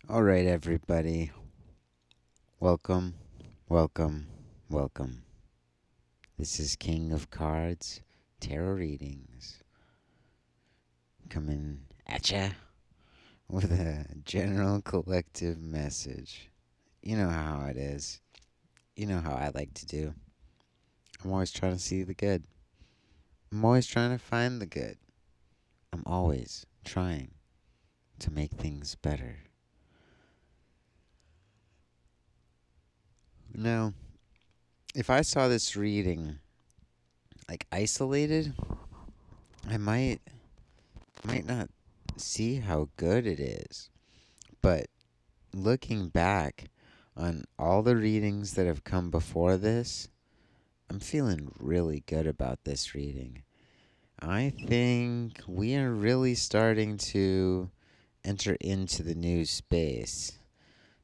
All right, everybody. Welcome, welcome, welcome. This is King of Cards Tarot Readings coming at ya with a general collective message. You know how it is. You know how I like to do. I'm always trying to see the good. I'm always trying to find the good. I'm always trying to make things better. Now, if I saw this reading like isolated, I might not see how good it is. But looking back on all the readings that have come before this, I'm feeling really good about this reading. I think we are really starting to enter into the new space.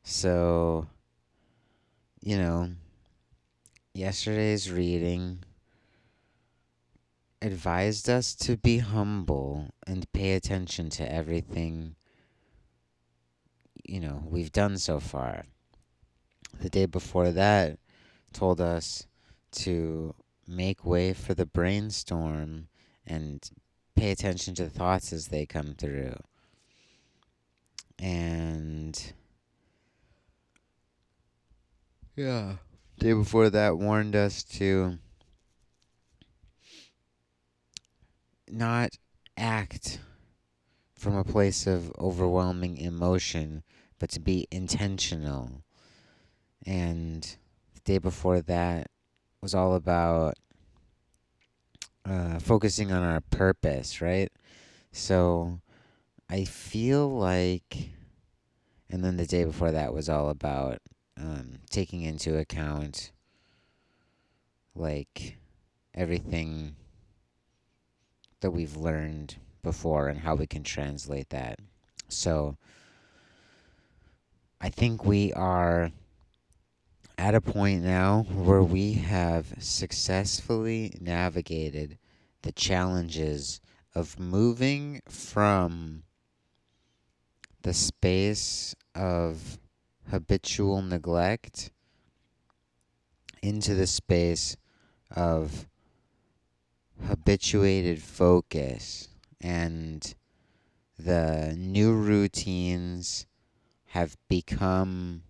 So, you know, yesterday's reading advised us to be humble and pay attention to everything, we've done so far. The day before that told us to make way for the brainstorm and pay attention to the thoughts as they come through. And yeah, day before that warned us to not act from a place of overwhelming emotion, but to be intentional. And the day before that was all about focusing on our purpose, right? So I feel like, and then the day before that was all about taking into account like everything that we've learned before and how we can translate that. So I think we are at a point now where we have successfully navigated the challenges of moving from the space of habitual neglect into the space of habituated focus, and the new routines have become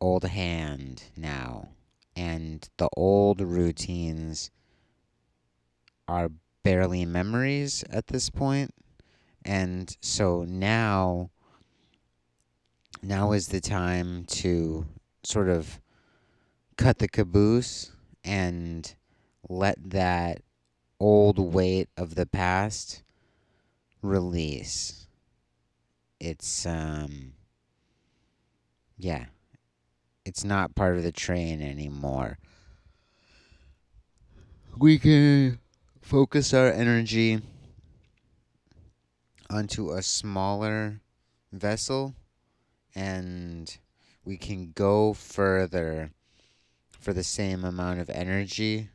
old hand now, and the old routines are barely memories at this point. And so now is the time to sort of cut the caboose and let that old weight of the past release. It's yeah, it's not part of the train anymore. We can focus our energy onto a smaller vessel, and we can go further for the same amount of energy.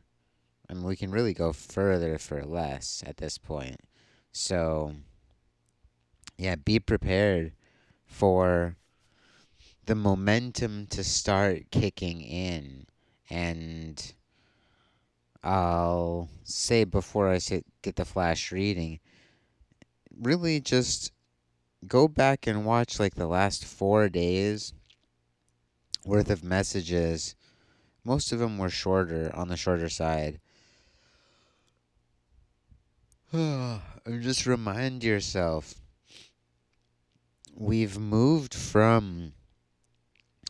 I mean, we can really go further for less at this point. So, yeah, be prepared for the momentum to start kicking in. And I'll say before get the flash reading, really just go back and watch like the last 4 days worth of messages. Most of them were shorter, on the shorter side. And just remind yourself, we've moved from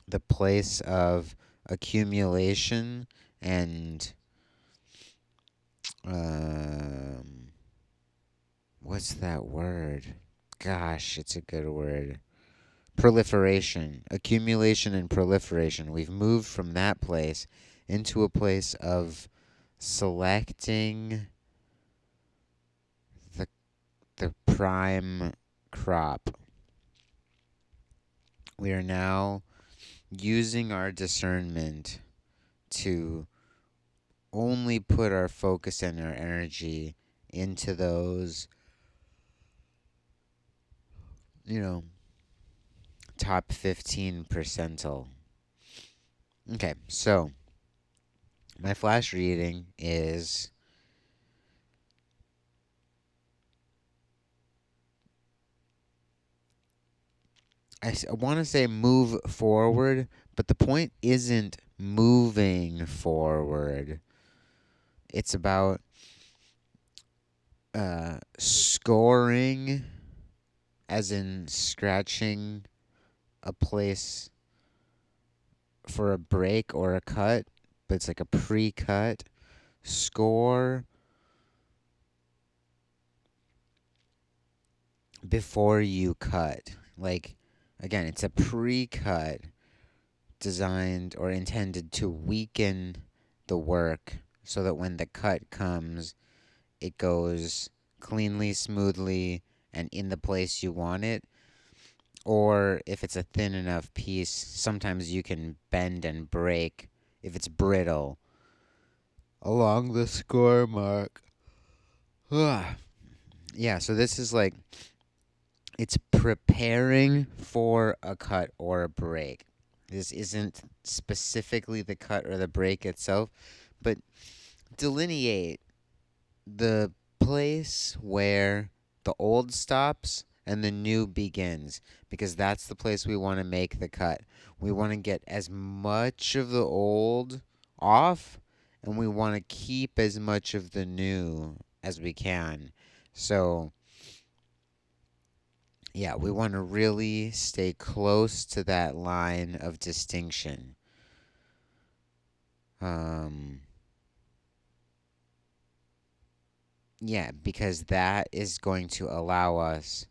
the place of accumulation and um, what's that word? Gosh, it's a good word. Proliferation, accumulation, and proliferation. We've moved from that place into a place of selecting the the prime crop. We are now using our discernment to only put our focus and our energy into those, you know, top 15 percentile. Okay, so my flash reading is I want to say move forward, but the point isn't moving forward. It's about scoring, as in scratching a place for a break or a cut, but it's like a pre-cut score before you cut. Like, again, it's a pre-cut designed or intended to weaken the work so that when the cut comes, it goes cleanly, smoothly, and in the place you want it. Or if it's a thin enough piece, sometimes you can bend and break if it's brittle along the score mark. Ugh. Yeah, so this is like it's preparing for a cut or a break. This isn't specifically the cut or the break itself, but delineate the place where the old stops and the new begins, because that's the place we want to make the cut. We want to get as much of the old off, and we want to keep as much of the new as we can. So, yeah, we want to really stay close to that line of distinction. Um, yeah, because that is going to allow us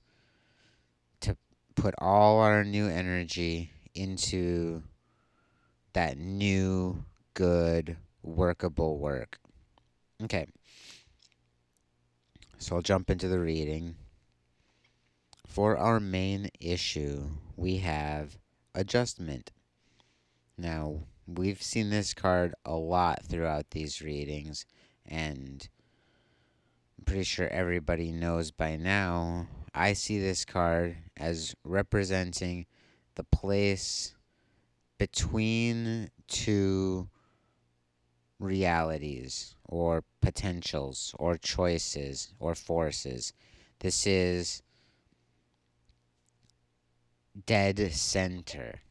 to put all our new energy into that new, good, workable work. Okay, so I'll jump into the reading. For our main issue, we have adjustment. Now, we've seen this card a lot throughout these readings, and I'm pretty sure everybody knows by now. I see this card as representing the place between two realities or potentials or choices or forces. This is dead center.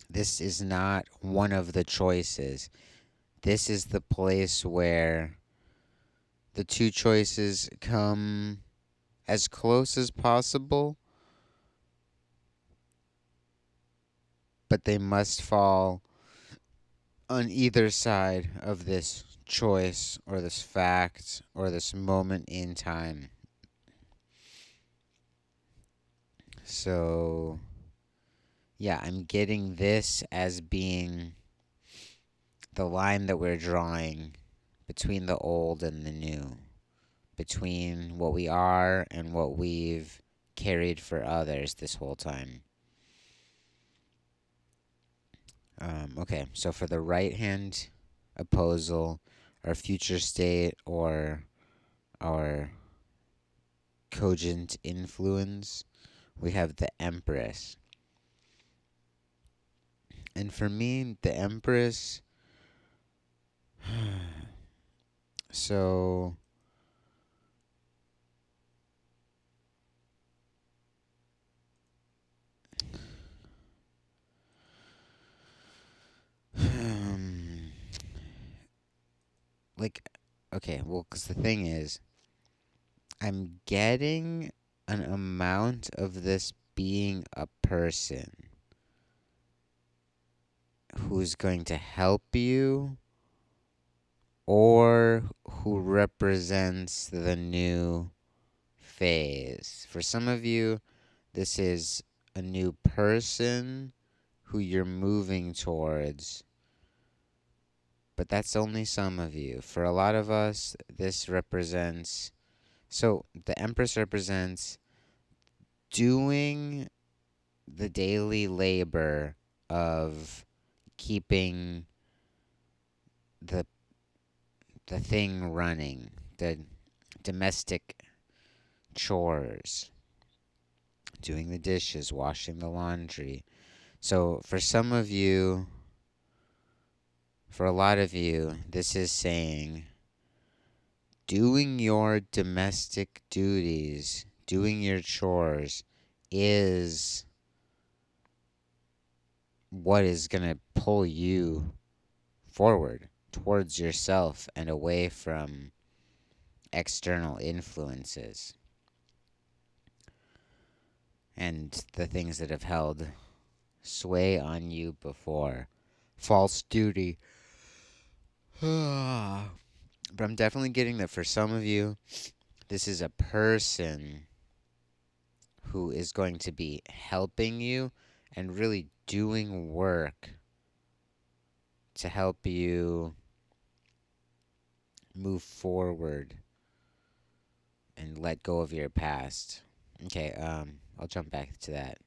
This is not one of the choices. This is the place where the two choices come as close as possible, but they must fall on either side of this choice or this fact or this moment in time. So, yeah, I'm getting this as being the line that we're drawing between the old and the new, between what we are and what we've carried for others this whole time. Okay, so for the right hand opposal, our future state, or our cogent influence, we have the Empress. And for me, the Empress, so like, okay, well, because the thing is, I'm getting an amount of this being a person who's going to help you or who represents the new phase. For some of you, this is a new person who you're moving towards, but that's only some of you. For a lot of us, this represents. So the Empress represents doing the daily labor of keeping the the thing running, the domestic chores, doing the dishes, washing the laundry. So for some of you, for a lot of you, this is saying doing your domestic duties, doing your chores is what is going to pull you forward towards yourself and away from external influences and the things that have held sway on you before. False duty. But I'm definitely getting that for some of you, this is a person who is going to be helping you and really doing work to help you move forward and let go of your past. Okay, I'll jump back to that.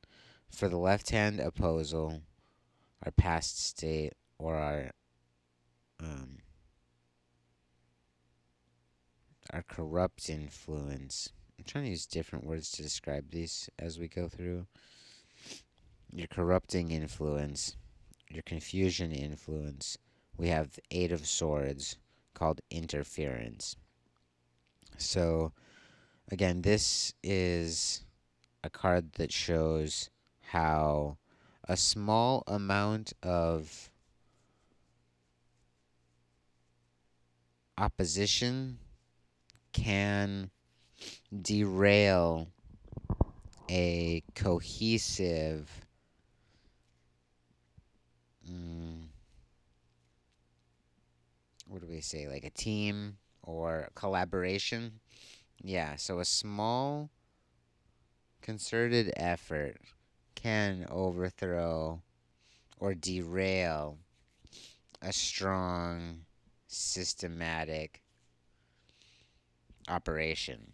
For the left hand opposal, our past state or um, our corrupt influence. I'm trying to use different words to describe these as we go through. Your corrupting influence, your confusion influence. We have the Eight of Swords called interference. So, again, this is a card that shows how a small amount of opposition can derail a cohesive mm, what do we say, like a team or collaboration. Yeah, so a small concerted effort can overthrow or derail a strong systematic operation.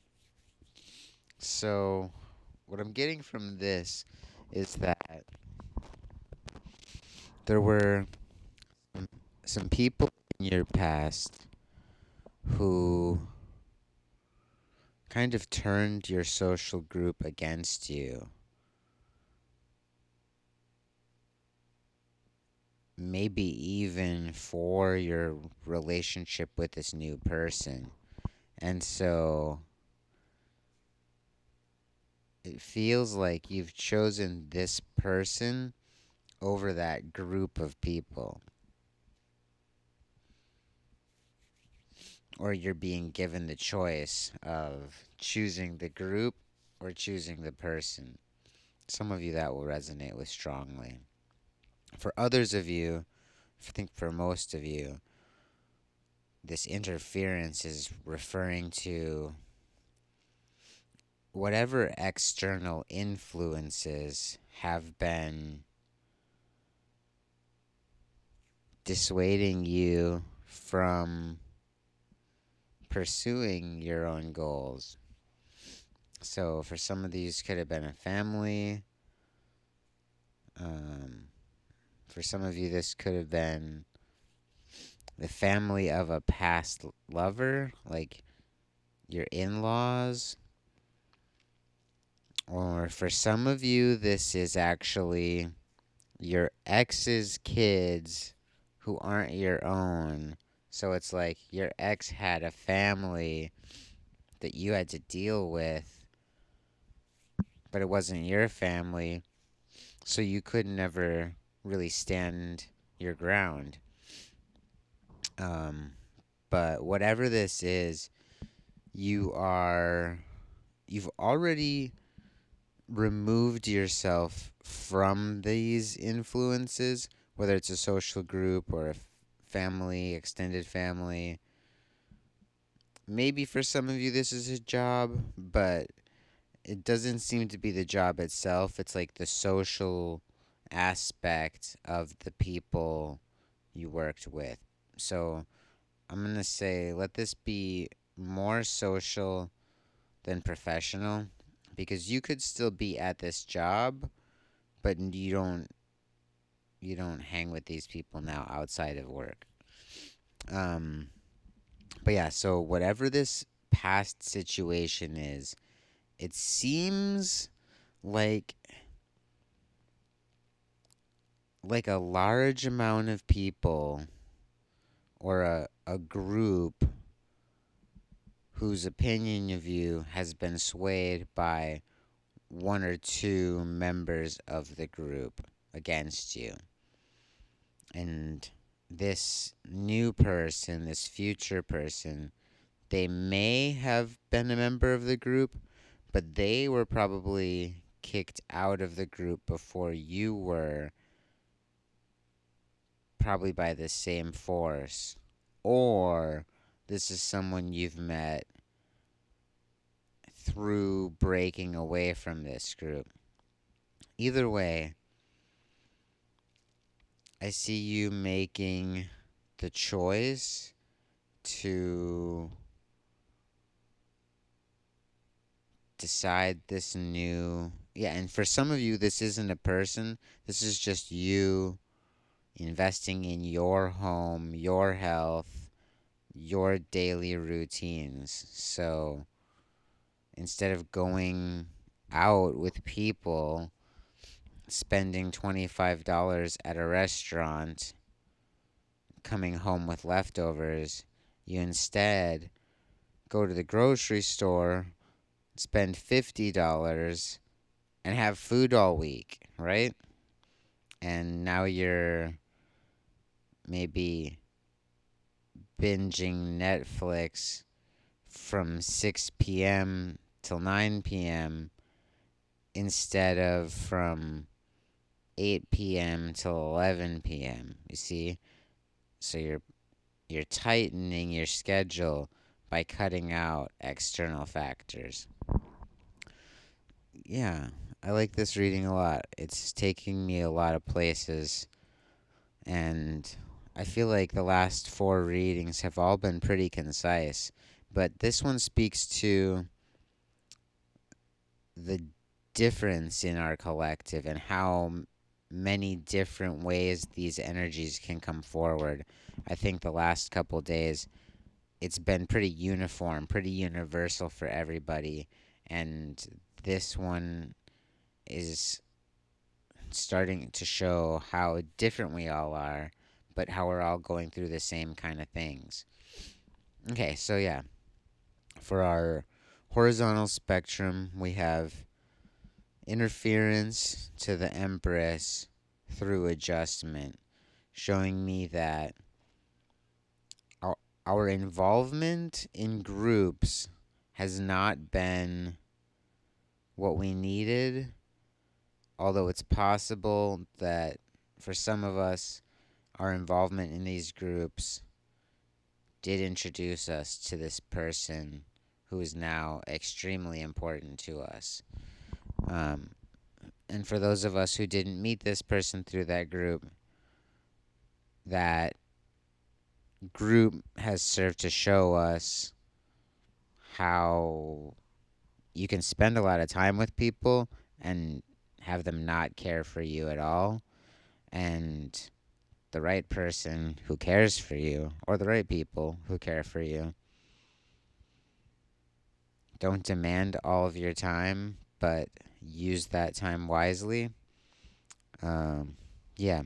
So what I'm getting from this is that there were some people in your past who kind of turned your social group against you. Maybe even for your relationship with this new person. And so it feels like you've chosen this person over that group of people. Or you're being given the choice of choosing the group or choosing the person. Some of you that will resonate with strongly. For others of you, I think for most of you, this interference is referring to whatever external influences have been dissuading you from pursuing your own goals. So, for some of these, could have been a family. Um, for some of you, this could have been the family of a past lover, like your in laws. Or for some of you, this is actually your ex's kids who aren't your own. So it's like your ex had a family that you had to deal with, but it wasn't your family. So you could never really stand your ground. Um, but whatever this is, you are you've already removed yourself from these influences, whether it's a social group or a family, extended family. Maybe for some of you this is a job, but it doesn't seem to be the job itself. It's like the social aspect of the people you worked with. So I'm going to say let this be more social than professional because you could still be at this job, but you don't hang with these people now outside of work. Um but yeah, so whatever this past situation is, it seems like a large amount of people or a group whose opinion of you has been swayed by one or two members of the group against you. And this new person, this future person, they may have been a member of the group, but they were probably kicked out of the group before you were, probably by the same force. Or this is someone you've met through breaking away from this group. Either way, I see you making the choice to decide this new. Yeah, and for some of you, this isn't a person, this is just you investing in your home, your health, your daily routines. So instead of going out with people, spending $25 at a restaurant, coming home with leftovers, you instead go to the grocery store, spend $50, and have food all week, right? And now you're maybe binging Netflix from 6 p.m. till 9 p.m. instead of from 8 p.m. till 11 p.m. You see? So you're tightening your schedule by cutting out external factors. Yeah, I like this reading a lot. It's taking me a lot of places, and I feel like the last four readings have all been pretty concise, but this one speaks to the difference in our collective and how many different ways these energies can come forward. I think the last couple days it's been pretty uniform, pretty universal for everybody, and this one is starting to show how different we all are, but how we're all going through the same kind of things. Okay, so yeah, for our horizontal spectrum, we have interference to the Empress through adjustment, showing me that our, our involvement in groups has not been what we needed, although it's possible that for some of us, our involvement in these groups did introduce us to this person who is now extremely important to us. Um, and for those of us who didn't meet this person through that group has served to show us how you can spend a lot of time with people and have them not care for you at all. And the right person who cares for you, or the right people who care for you, don't demand all of your time, but use that time wisely. Yeah.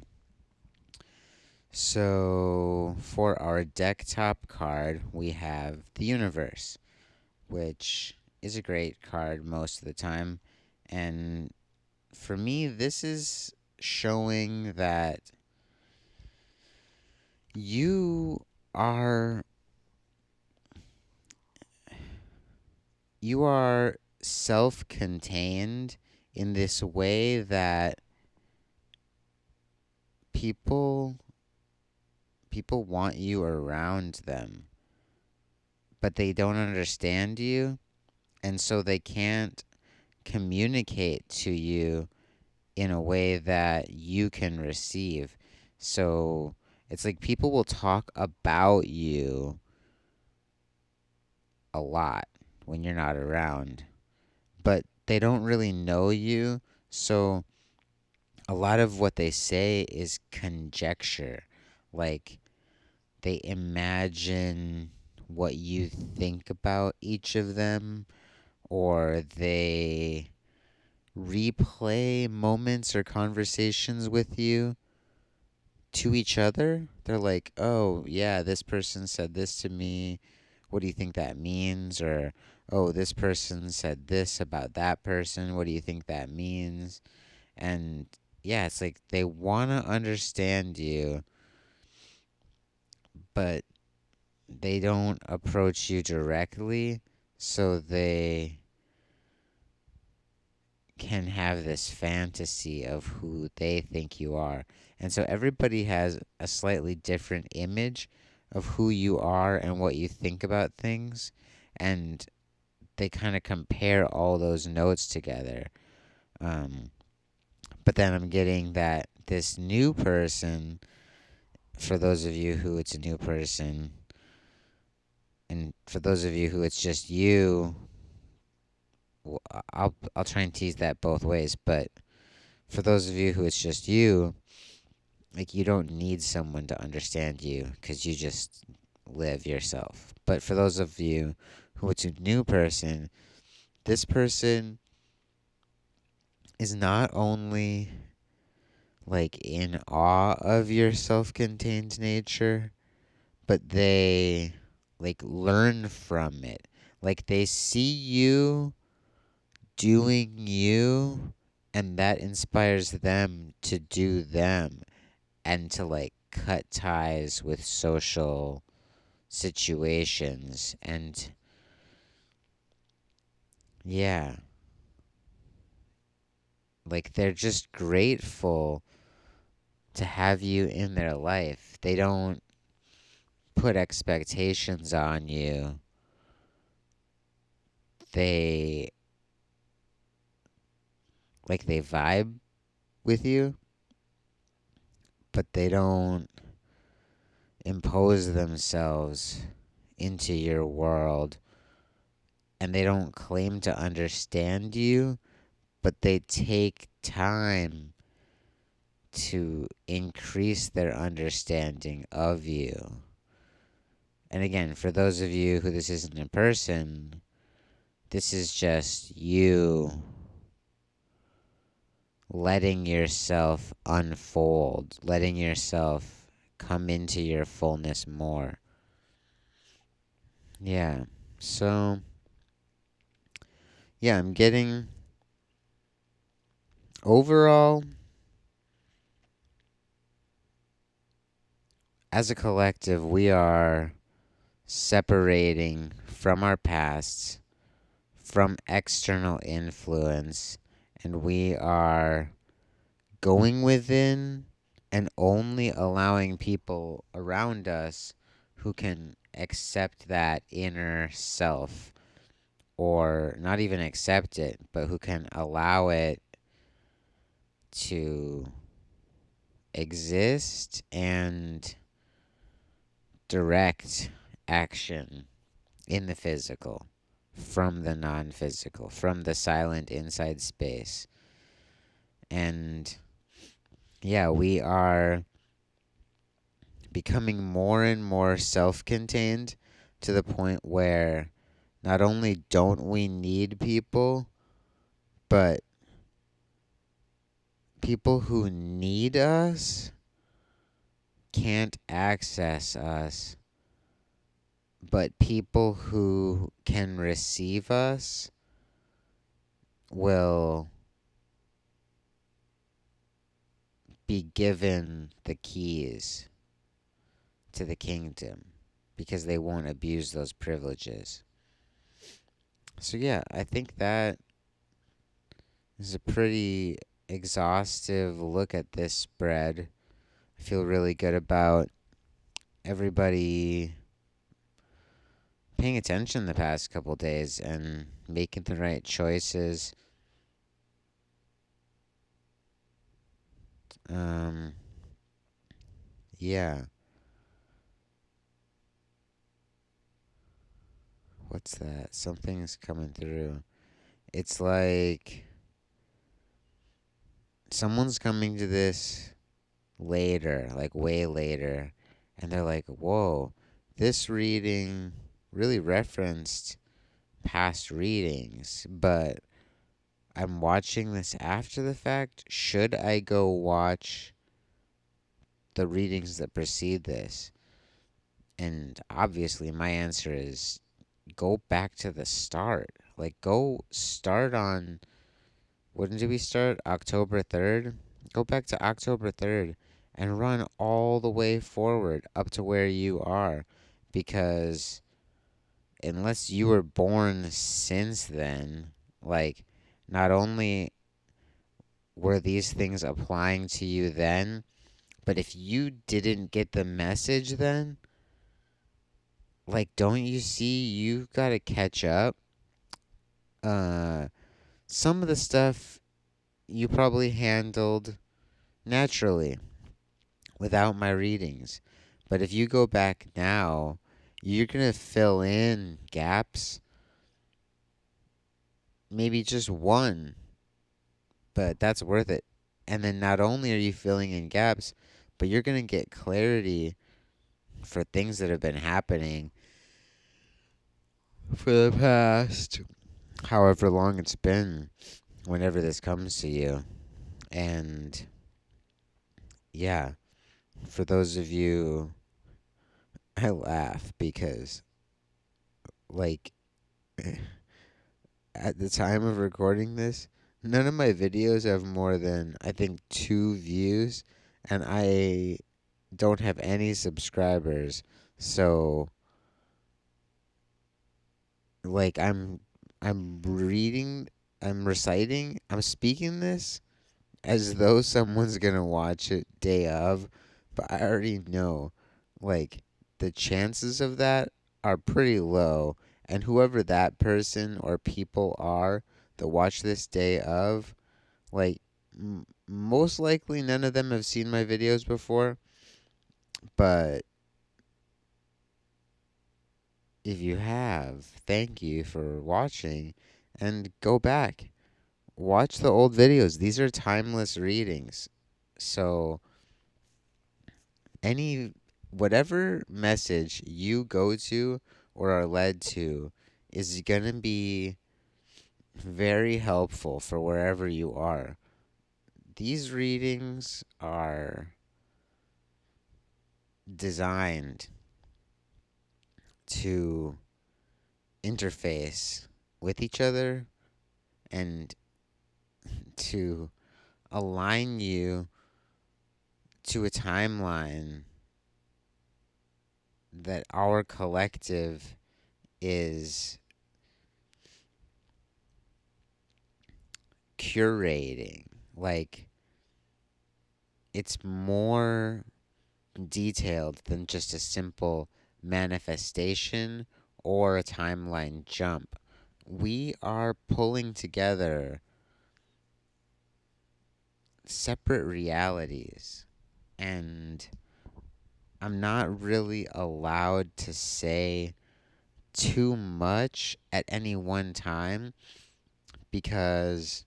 So for our deck top card, we have the universe, which is a great card most of the time. And for me, this is showing that you are you are self-contained in this way that people people want you around them, but they don't understand you, and so they can't communicate to you in a way that you can receive. So it's like people will talk about you a lot when you're not around, but they don't really know you. So a lot of what they say is conjecture. Like they imagine what you think about each of them, or they replay moments or conversations with you to each other. They're like, oh, yeah, this person said this to me. What do you think that means? Or, oh, this person said this about that person. What do you think that means? And yeah, it's like they want to understand you, but they don't approach you directly. So they can have this fantasy of who they think you are. And so everybody has a slightly different image of who you are and what you think about things. And they kind of compare all those notes together. Um, but then I'm getting that this new person, for those of you who it's a new person, and for those of you who it's just you, I'll try and tease that both ways. But for those of you who it's just you, like you don't need someone to understand you because you just live yourself. But for those of you who it's a new person, this person is not only like in awe of your self-contained nature, but they like learn from it. Like they see you doing you, and that inspires them to do them and to like cut ties with social situations. And yeah, like they're just grateful to have you in their life. They don't put expectations on you. They they vibe with you, but they don't impose themselves into your world, and they don't claim to understand you, but they take time to increase their understanding of you. And again, for those of you who this isn't in person, this is just you letting yourself unfold, letting yourself come into your fullness more. Yeah. So, yeah, I'm getting overall, as a collective, we are separating from our pasts, from external influence, and we are going within and only allowing people around us who can accept that inner self, or not even accept it, but who can allow it to exist and direct action in the physical from the non physical, from the silent inside space. And yeah, we are becoming more and more self contained to the point where not only don't we need people, but people who need us can't access us, but people who can receive us will be given the keys to the kingdom because they won't abuse those privileges. So, yeah, I think that is a pretty exhaustive look at this spread. I feel really good about everybody paying attention the past couple days and making the right choices. Um, yeah. What's that? Something's coming through. It's like someone's coming to this later, like way later, and they're like, whoa, this reading really referenced past readings, but I'm watching this after the fact. Should I go watch the readings that precede this? And obviously, my answer is go back to the start. Like, go start on, when did we start? October 3rd? Go back to October 3rd and run all the way forward up to where you are. Because unless you were born since then, like, not only were these things applying to you then, but if you didn't get the message then, like, don't you see you've got to catch up? Uh, some of the stuff you probably handled naturally without my readings. But if you go back now, you're going to fill in gaps, maybe just one, but that's worth it. And then not only are you filling in gaps, but you're going to get clarity for things that have been happening for the past however long it's been whenever this comes to you. And yeah, for those of you, I laugh because, like, at the time of recording this, none of my videos have more than, I think, 2 views, and I don't have any subscribers. So, like, I'm reading, I'm reciting, I'm speaking this as though someone's gonna watch it day of, but I already know, like, the chances of that are pretty low, and whoever that person or people are that watch this day of, like, most likely none of them have seen my videos before, but if you have, thank you for watching, and go back. Watch the old videos. These are timeless readings. So, any whatever message you go to or are led to is going to be very helpful for wherever you are. These readings are designed to interface with each other and to align you to a timeline that our collective is curating. Like, it's more detailed than just a simple manifestation or a timeline jump. We are pulling together separate realities, and I'm not really allowed to say too much at any one time because,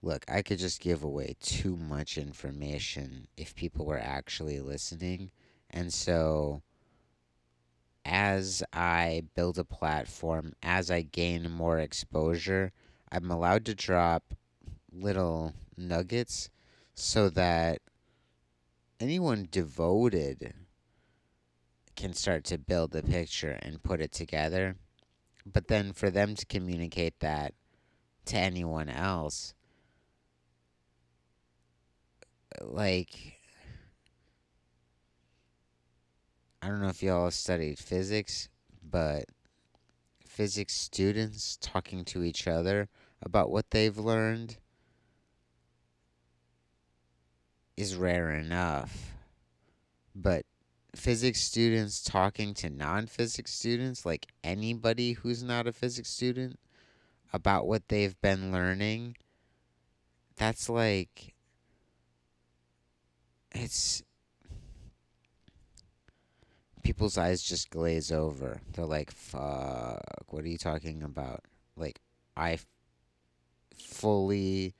look, I could just give away too much information if people were actually listening. And so, as I build a platform, as I gain more exposure, I'm allowed to drop little nuggets so that anyone devoted can start to build a picture and put it together. But then for them to communicate that to anyone else, like, I don't know if y'all studied physics, but physics students talking to each other about what they've learned is rare enough. But physics students talking to non physics students, like anybody who's not a physics student, about what they've been learning, that's like, it's, people's eyes just glaze over. They're like, fuck, what are you talking about? Like, I fully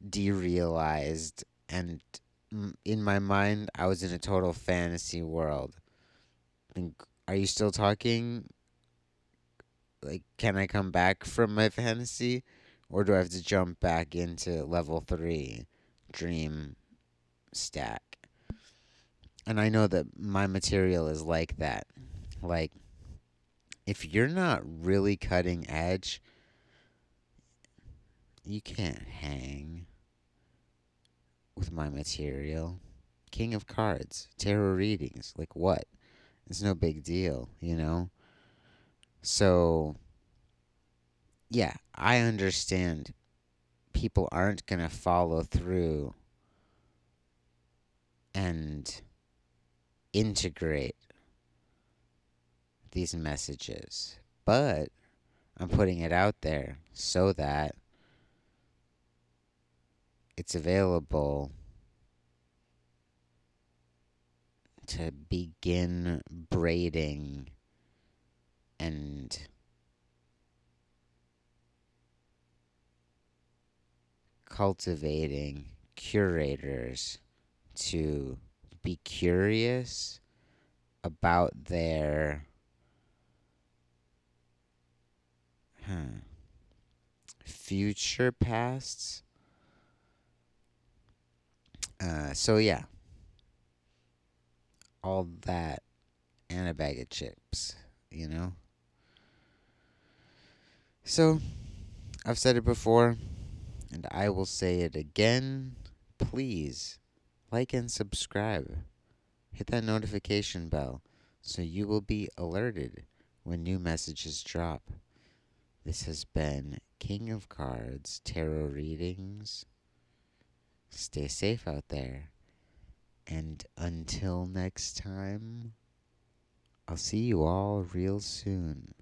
derealized, and in my mind, I was in a total fantasy world. And are you still talking? like, can I come back from my fantasy, or do I have to jump back into level 3 dream stack? And I know that my material is like that. Like, if you're not really cutting edge, you can't hang with my material. King of Cards, tarot readings, like what? It's no big deal, you know? So, yeah, I understand people aren't going to follow through and integrate these messages. But I'm putting it out there so that it's available to begin braiding and cultivating curators to be curious about their future pasts. So yeah, all that and a bag of chips, you know? So I've said it before and I will say it again. Please like and subscribe. Hit that notification bell so you will be alerted when new messages drop. This has been King of Cards Tarot Readings. Stay safe out there. And until next time, I'll see you all real soon.